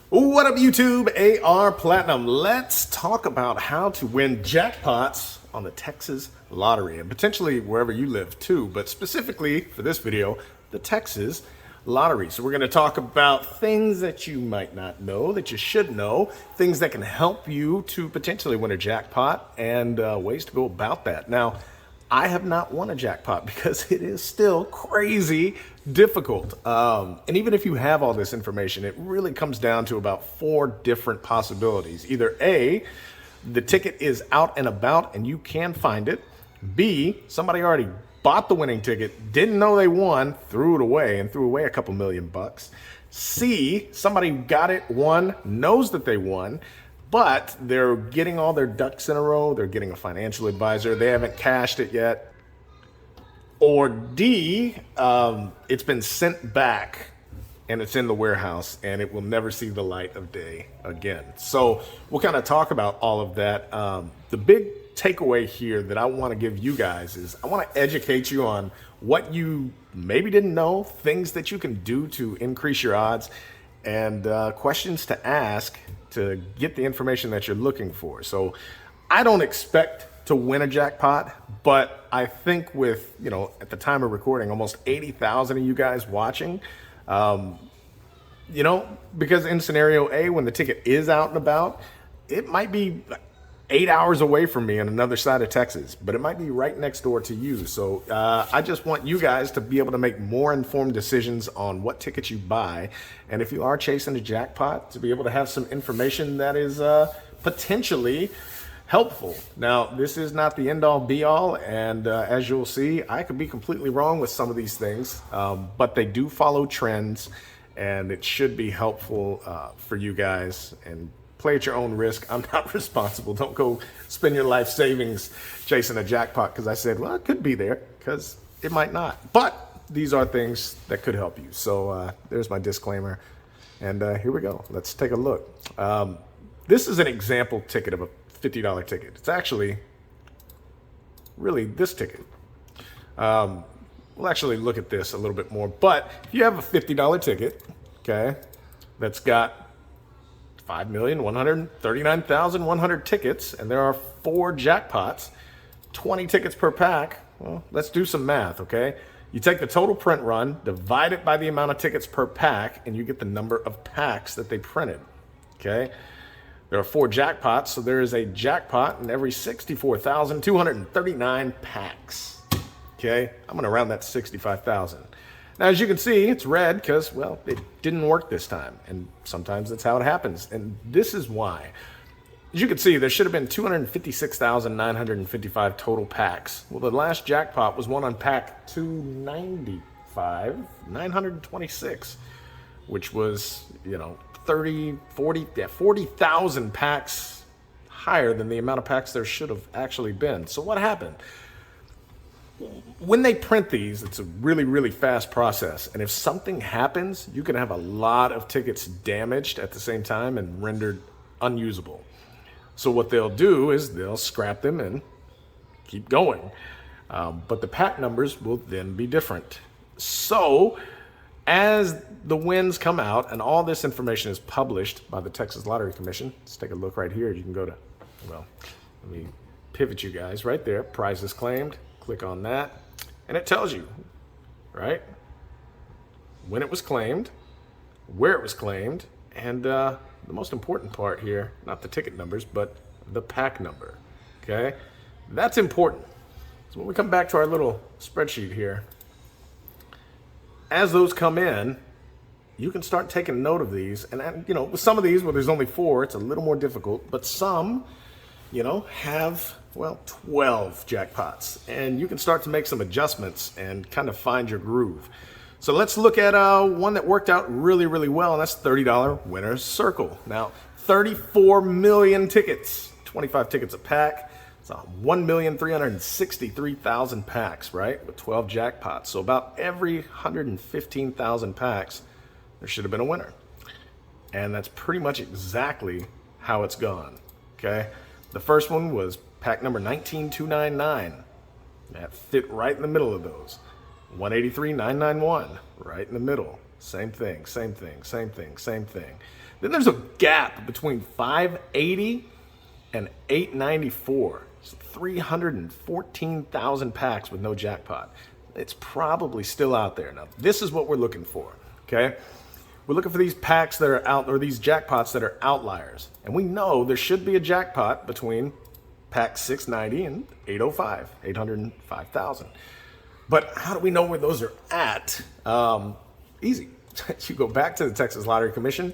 What up, YouTube? AR Platinum. Let's talk about how to win jackpots on the Texas lottery and potentially wherever you live too, but specifically for this video, the Texas lottery. So we're going to talk about things that you might not know, that you should know, things that can help you to potentially win a jackpot, and ways to go about that. Now, I have not won a jackpot because it is still crazy difficult. And even if you have all this information, it really comes down to about 4 different possibilities. Either A, the ticket is out and about and you can find it. B, somebody already bought the winning ticket, didn't know they won, threw it away and threw away a couple $1,000,000. C, somebody got it, won, knows that they won, but they're getting all their ducks in a row. They're getting a financial advisor. They haven't cashed it yet. Or D, it's been sent back and it's in the warehouse and it will never see the light of day again. So we'll kind of talk about all of that. The big takeaway here that I want to give you guys is I want to educate you on what you maybe didn't know, things that you can do to increase your odds, and questions to ask to get the information that you're looking for. So I don't expect to win a jackpot, but I think with, at the time of recording, almost 80,000 of you guys watching, because in scenario A, when the ticket is out and about, it might be 8 hours away from me on another side of Texas, but it might be right next door to you. So I just want you guys to be able to make more informed decisions on what tickets you buy. And if you are chasing a jackpot, to be able to have some information that is potentially helpful. Now, this is not the end all be all. And as you'll see, I could be completely wrong with some of these things, but they do follow trends and it should be helpful for you guys. And play at your own risk. I'm not responsible. Don't go spend your life savings chasing a jackpot because I said, well, it could be there, because it might not. But these are things that could help you. So there's my disclaimer. And here we go. Let's take a look. This is an example ticket of a $50 ticket. It's actually really this ticket. We'll actually look at this a little bit more. But if you have a $50 ticket, okay, that's got 5,139,100 tickets, and there are 4 jackpots, 20 tickets per pack. Well, let's do some math, okay? You take the total print run, divide it by the amount of tickets per pack, and you get the number of packs that they printed, okay? There are 4 jackpots, so there is a jackpot in every 64,239 packs, okay? I'm gonna round that to 65,000. Now, as you can see, it's red because, well, it didn't work this time. And sometimes that's how it happens. And this is why. As you can see, there should have been 256,955 total packs. Well, the last jackpot was one on pack 295,926, which was, 40,000 packs higher than the amount of packs there should have actually been. So what happened? When they print these, it's a really, really fast process. And if something happens, you can have a lot of tickets damaged at the same time and rendered unusable. So what they'll do is they'll scrap them and keep going. But the pack numbers will then be different. So as the wins come out and all this information is published by the Texas Lottery Commission, let's take a look right here. You can go to, let me pivot you guys right there. Prizes claimed. Click on that, and it tells you, right, when it was claimed, where it was claimed, and the most important part here, not the ticket numbers, but the pack number, okay? That's important. So when we come back to our little spreadsheet here, as those come in, you can start taking note of these. And with some of these, where there's only 4, it's a little more difficult, but some, have 12 jackpots, and you can start to make some adjustments and kind of find your groove. So let's look at one that worked out really, really well, and that's $30 winner's circle. Now, 34 million tickets, 25 tickets a pack. It's 1,363,000 packs, right? With 12 jackpots. So about every 115,000 packs, there should have been a winner. And that's pretty much exactly how it's gone, okay? The first one was pack number 19299. That fit right in the middle of those. 183,991, right in the middle. Same thing, same thing, same thing, same thing. Then there's a gap between 580 and 894. So 314,000 packs with no jackpot. It's probably still out there. Now, this is what we're looking for, okay? We're looking for these packs that are out, or these jackpots that are outliers. And we know there should be a jackpot between pack 690 and 805, 805,000. But how do we know where those are at? Easy. You go back to the Texas Lottery Commission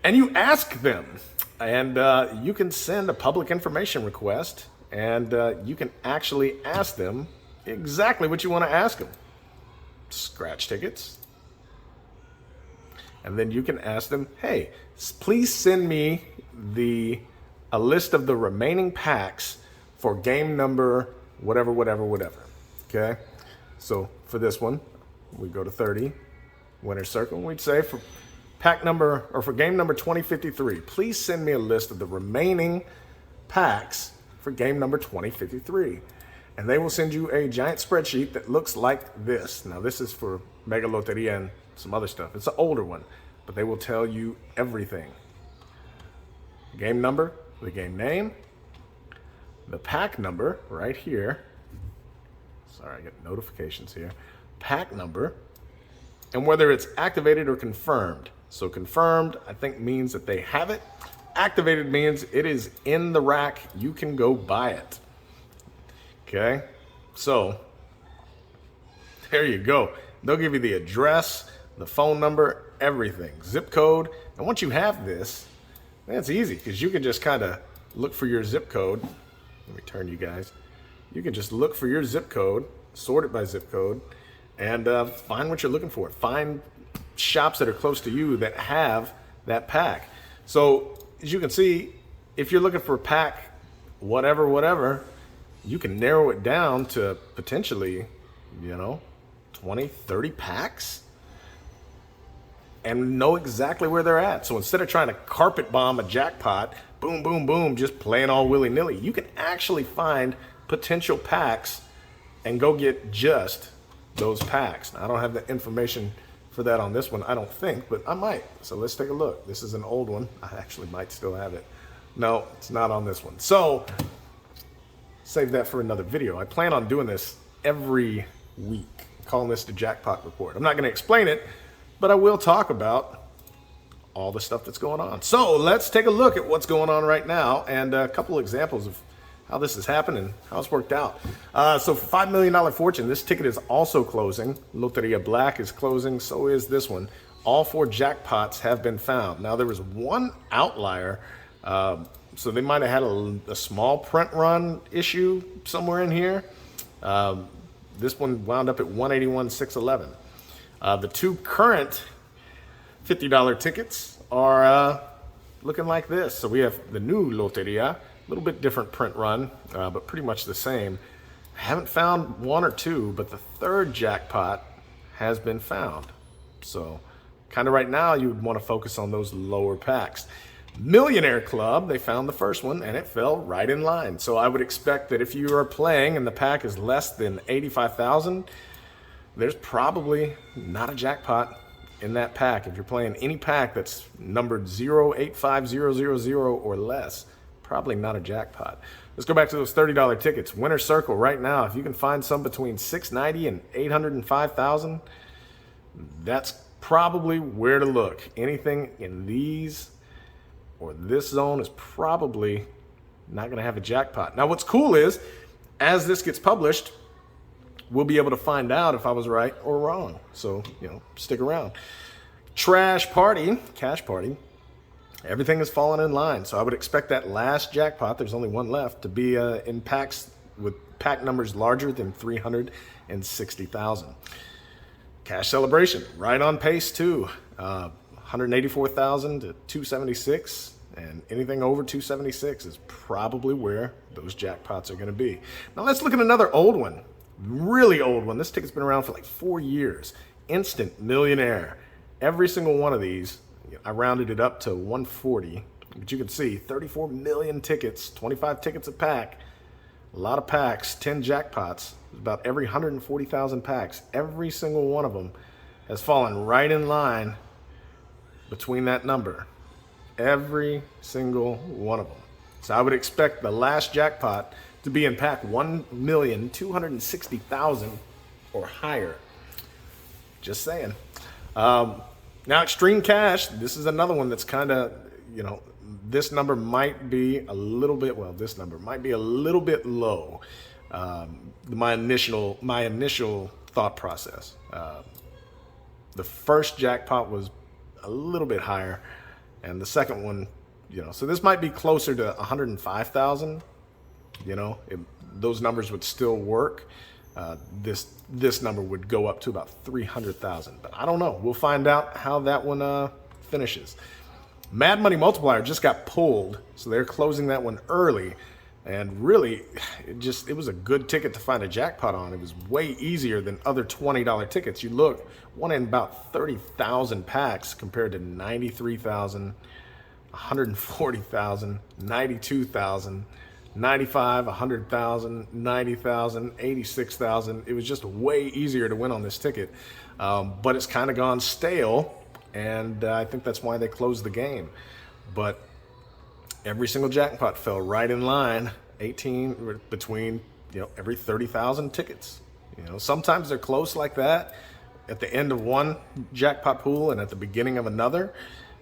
and you ask them. And you can send a public information request, and you can actually ask them exactly what you want to ask them. Scratch tickets. And then you can ask them, hey, please send me a list of the remaining packs for game number whatever. Okay? So for this one, we go to 30, winner's circle. We'd say for pack number, or for game number 2053, please send me a list of the remaining packs for game number 2053. And they will send you a giant spreadsheet that looks like this. Now, this is for Mega Loteria and some other stuff. It's an older one, but they will tell you everything. Game number, the game name, the pack number right here. Sorry, I get notifications here. Pack number, and whether it's activated or confirmed. So confirmed, I think, means that they have it. Activated means it is in the rack. You can go buy it. Okay, so there you go. They'll give you the address, the phone number, everything, zip code. And once you have this, that's easy, because you can just kind of look for your zip code. Let me turn you guys. You can just look for your zip code, sort it by zip code, and find what you're looking for. Find shops that are close to you that have that pack. So as you can see, if you're looking for a pack, whatever, you can narrow it down to potentially, 20, 30 packs and know exactly where they're at. So instead of trying to carpet bomb a jackpot, boom, boom, boom, just playing all willy-nilly, you can actually find potential packs and go get just those packs. Now, I don't have the information for that on this one, I don't think, but I might. So let's take a look. This is an old one. I actually might still have it. No, it's not on this one. So save that for another video. I plan on doing this every week, calling this the Jackpot Report. I'm not going to explain it, but I will talk about all the stuff that's going on. So let's take a look at what's going on right now and a couple examples of how this has happened and how it's worked out. So for $5 million fortune, this ticket is also closing. Loteria Black is closing, so is this one. All 4 jackpots have been found. Now, there was one outlier, so they might have had a small print run issue somewhere in here. This one wound up at 181,611. The 2 current $50 tickets are looking like this. So we have the new Loteria, a little bit different print run, but pretty much the same. I haven't found 1 or 2, but the 3rd jackpot has been found. So kind of right now, you would want to focus on those lower packs. Millionaire Club, they found the first one and it fell right in line. So I would expect that if you are playing and the pack is less than 85,000, there's probably not a jackpot in that pack. If you're playing any pack that's numbered 085000 or less, probably not a jackpot. Let's go back to those $30 tickets. Winner's Circle right now, if you can find some between 690 and 805,000, that's probably where to look. Anything in these or this zone is probably not going to have a jackpot. Now, what's cool is, as this gets published, we'll be able to find out if I was right or wrong. So, stick around. Cash Party, everything is falling in line. So I would expect that last jackpot, there's only one left, to be in packs with pack numbers larger than 360,000. Cash Celebration, right on pace too. 184,000 to 276, and anything over 276 is probably where those jackpots are going to be. Now let's look at another old one, really old one. This ticket's been around for like 4 years. Instant Millionaire. Every single one of these, I rounded it up to 140, but you can see 34 million tickets, 25 tickets a pack, a lot of packs, 10 jackpots, about every 140,000 packs. Every single one of them has fallen right in line between that number. Every single one of them. So I would expect the last jackpot to be in pack 1,260,000 or higher. Just saying. Now, Extreme Cash, this is another one that's kind of, this number might be a little bit, this number might be a little bit low. My initial thought process. The first jackpot was a little bit higher, and the second one, so this might be closer to 105,000. Those numbers would still work. This number would go up to about 300,000, but I don't know. We'll find out how that one finishes. Mad Money Multiplier just got pulled, so they're closing that one early. And really, it was a good ticket to find a jackpot on. It was way easier than other $20 tickets. You look, one in about 30,000 packs compared to 93,000, 140,000, 92,000, 95, 100,000, 90,000, 86,000. It was just way easier to win on this ticket. But it's kind of gone stale, and I think that's why they closed the game. But every single jackpot fell right in line, 18 between, every 30,000 tickets. Sometimes they're close like that at the end of one jackpot pool and at the beginning of another.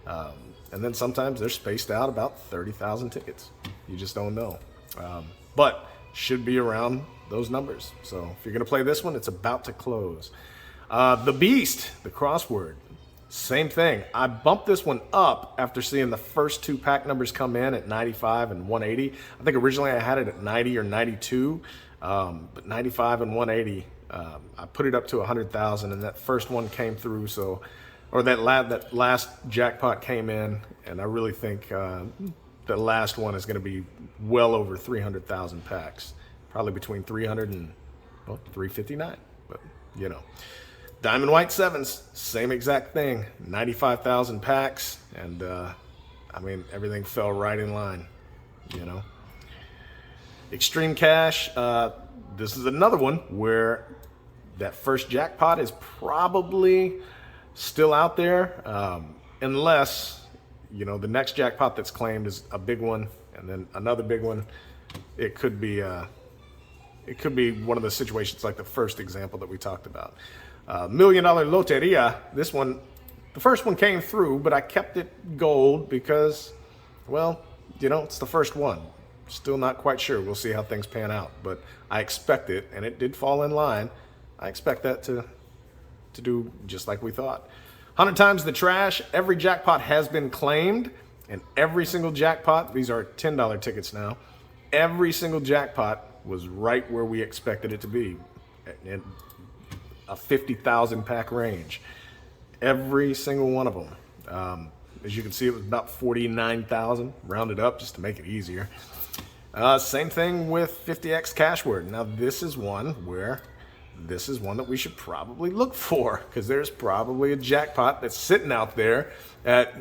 And then sometimes they're spaced out about 30,000 tickets. You just don't know. But should be around those numbers. So if you're going to play this one, it's about to close. The Beast, the crossword. Same thing. I bumped this one up after seeing the first two pack numbers come in at 95 and 180. I think originally I had it at 90 or 92, but 95 and 180. I put it up to 100,000, and that first one came through. That last jackpot came in, and I really think the last one is going to be well over 300,000 packs, probably between 300 and 359. But Diamond White Sevens, same exact thing, 95,000 packs, and everything fell right in line, Extreme Cash, this is another one where that first jackpot is probably still out there, unless, the next jackpot that's claimed is a big one, and then another big one. It could be one of the situations like the first example that we talked about. $1 Million Loteria, this one, the first one came through, but I kept it gold because, it's the first one. Still not quite sure. We'll see how things pan out, but I expect it, and it did fall in line. I expect that to do just like we thought. 100 times the trash. Every jackpot has been claimed, and every single jackpot, these are $10 tickets now, every single jackpot was right where we expected it to be. And a 50,000 pack range. Every single one of them. As you can see, it was about 49,000, rounded up just to make it easier. Same thing with 50x cash word. Now this is one that we should probably look for, because there's probably a jackpot that's sitting out there at,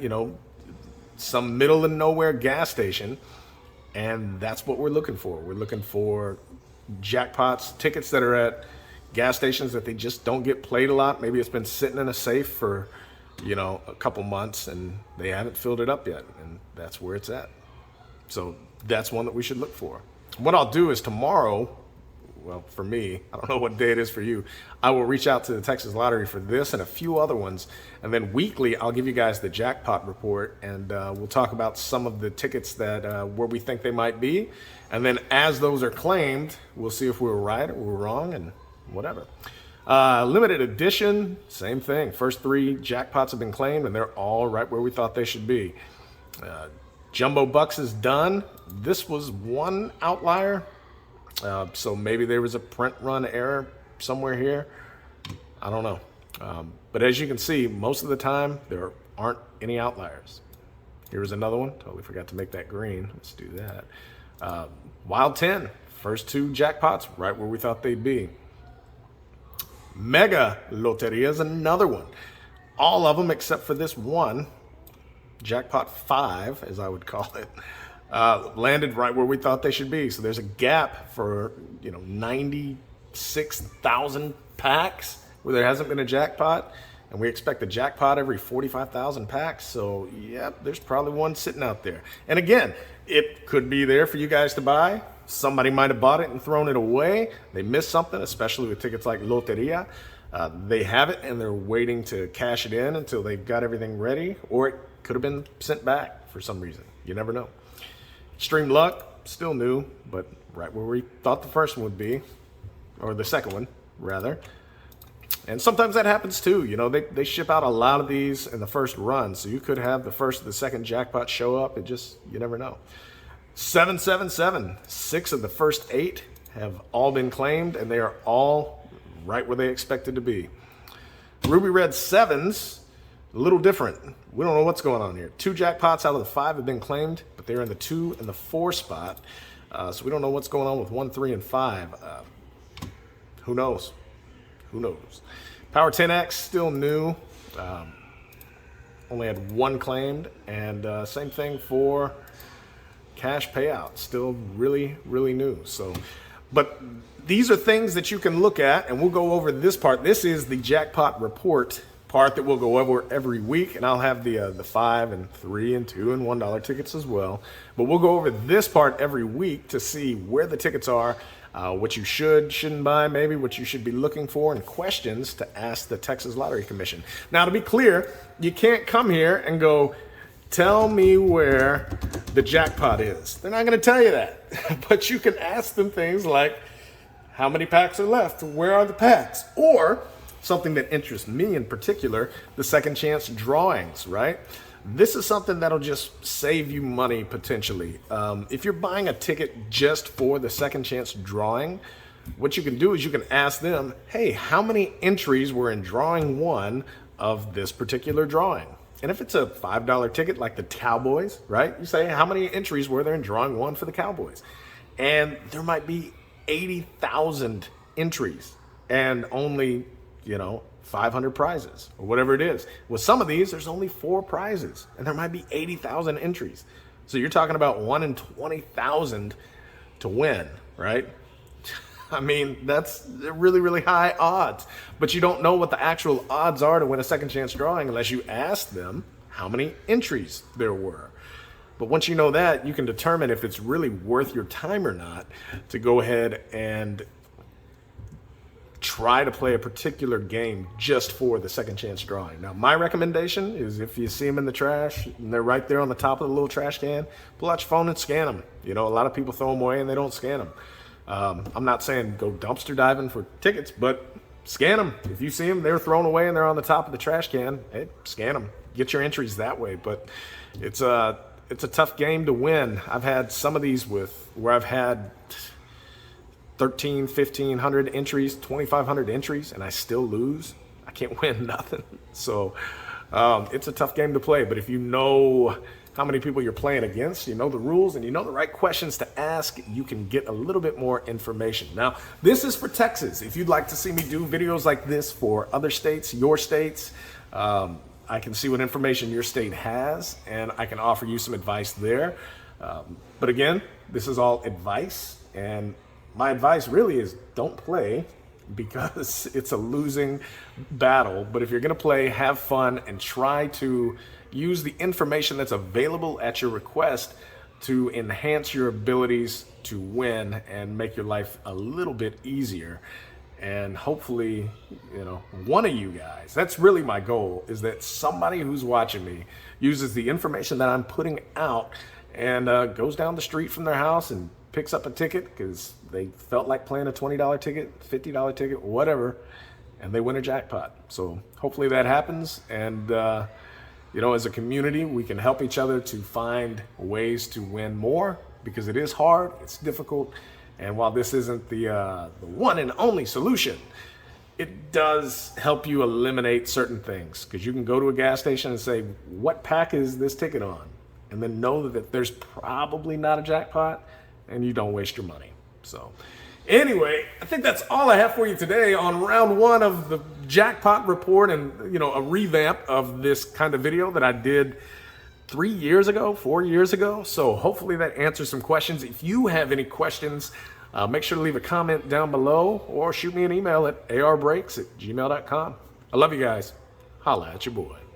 some middle of nowhere gas station. And that's what we're looking for. We're looking for jackpots, tickets that are at gas stations that they just don't get played a lot. Maybe it's been sitting in a safe for, a couple months and they haven't filled it up yet. And that's where it's at. So that's one that we should look for. What I'll do is tomorrow, for me, I don't know what day it is for you, I will reach out to the Texas Lottery for this and a few other ones. And then weekly, I'll give you guys the Jackpot Report, and we'll talk about some of the tickets that where we think they might be. And then as those are claimed, we'll see if we were right or we were wrong and whatever. Limited edition, same thing. First three jackpots have been claimed, and they're all right where we thought they should be. Jumbo Bucks is done. This was one outlier. So maybe there was a print run error somewhere here. I don't know. But as you can see, most of the time, there aren't any outliers. Here's another one. Totally forgot to make that green. Let's do that. Wild 10. First two jackpots, right where we thought they'd be. Mega Loteria is another one. All of them except for this one, Jackpot 5, as I would call it, landed right where we thought they should be. So there's a gap for 96,000 packs where there hasn't been a jackpot. and we expect a jackpot every 45,000 packs. So, yep, there's probably one sitting out there. And again, it could be there for you guys to buy. Somebody might have bought it and thrown it away. They missed something, especially with tickets like Loteria. They have it and they're waiting to cash it in until they've got everything ready, or it could have been sent back for some reason. You never know. Extreme Luck, still new, but right where we thought the first one would be, or the second one, rather. And sometimes that happens too. You know, they ship out a lot of these in the first run, so you could have the first or the second jackpot show up. You never know. 777, 6 of the first 8 have all been claimed, and they are all right where they expected to be. Ruby Red 7s, a little different. We don't know what's going on here. 2 jackpots out of the 5 have been claimed, but they're in the 2 and the 4 spot. So we don't know what's going on with 1, 3, and 5. Who knows? Who knows? Power 10X, still new. Only had 1 claimed. And same thing for cash payout. Still really, really new. So, but these are things that you can look at, and we'll go over this part. This is the Jackpot Report part that we'll go over every week, and I'll have the 5 and 3 and 2 and $1 tickets as well. But we'll go over this part every week to see where the tickets are, what you shouldn't buy, maybe what you should be looking for, and questions to ask the Texas Lottery Commission. Now, to be clear, you can't come here and go, tell me where the jackpot is. They're not going to tell you that. But you can ask them things like, how many packs are left? Where are the packs? Or something that interests me in particular, the second chance drawings, right? This is something that'll just save you money potentially. If you're buying a ticket just for the second chance drawing, what you can do is you can ask them, hey, how many entries were in drawing 1 of this particular drawing? And if it's a $5 ticket like the Cowboys, right? You say, how many entries were there in drawing 1 for the Cowboys? And there might be 80,000 entries and only, 500 prizes or whatever it is. With some of these, there's only 4 prizes and there might be 80,000 entries. So you're talking about 1 in 20,000 to win, right? I mean, that's really, really high odds, but you don't know what the actual odds are to win a second chance drawing unless you ask them how many entries there were. But once you know that, you can determine if it's really worth your time or not to go ahead and try to play a particular game just for the second chance drawing. Now, my recommendation is if you see them in the trash and they're right there on the top of the little trash can, pull out your phone and scan them. A lot of people throw them away and they don't scan them. I'm not saying go dumpster diving for tickets, but scan them. If you see them, they're thrown away and they're on the top of the trash can, hey, scan them. Get your entries that way. But it's a tough game to win. I've had some of these where I've had 1,500 entries, 2,500 entries, and I still lose. I can't win nothing. So it's a tough game to play. But if you know how many people you're playing against, you know the rules, and you know the right questions to ask, you can get a little bit more information. Now, this is for Texas. If you'd like to see me do videos like this for other states, your states, I can see what information your state has, and I can offer you some advice there. But again, this is all advice, and my advice really is don't play because it's a losing battle. But if you're going to play, have fun and try to use the information that's available at your request to enhance your abilities to win and make your life a little bit easier. And hopefully, one of you guys, that's really my goal, is that somebody who's watching me uses the information that I'm putting out and goes down the street from their house and picks up a ticket because they felt like playing a $20 ticket, $50 ticket, whatever, and they win a jackpot. So hopefully that happens. And, as a community, we can help each other to find ways to win more because it is hard, it's difficult. And while this isn't the one and only solution, it does help you eliminate certain things because you can go to a gas station and say, what pack is this ticket on? And then know that there's probably not a jackpot and you don't waste your money. So anyway, I think that's all I have for you today on round 1 of the Jackpot Report and, a revamp of this kind of video that I did 4 years ago. So hopefully that answers some questions. If you have any questions, make sure to leave a comment down below or shoot me an email at arbreaks@gmail.com. I love you guys. holla at your boy.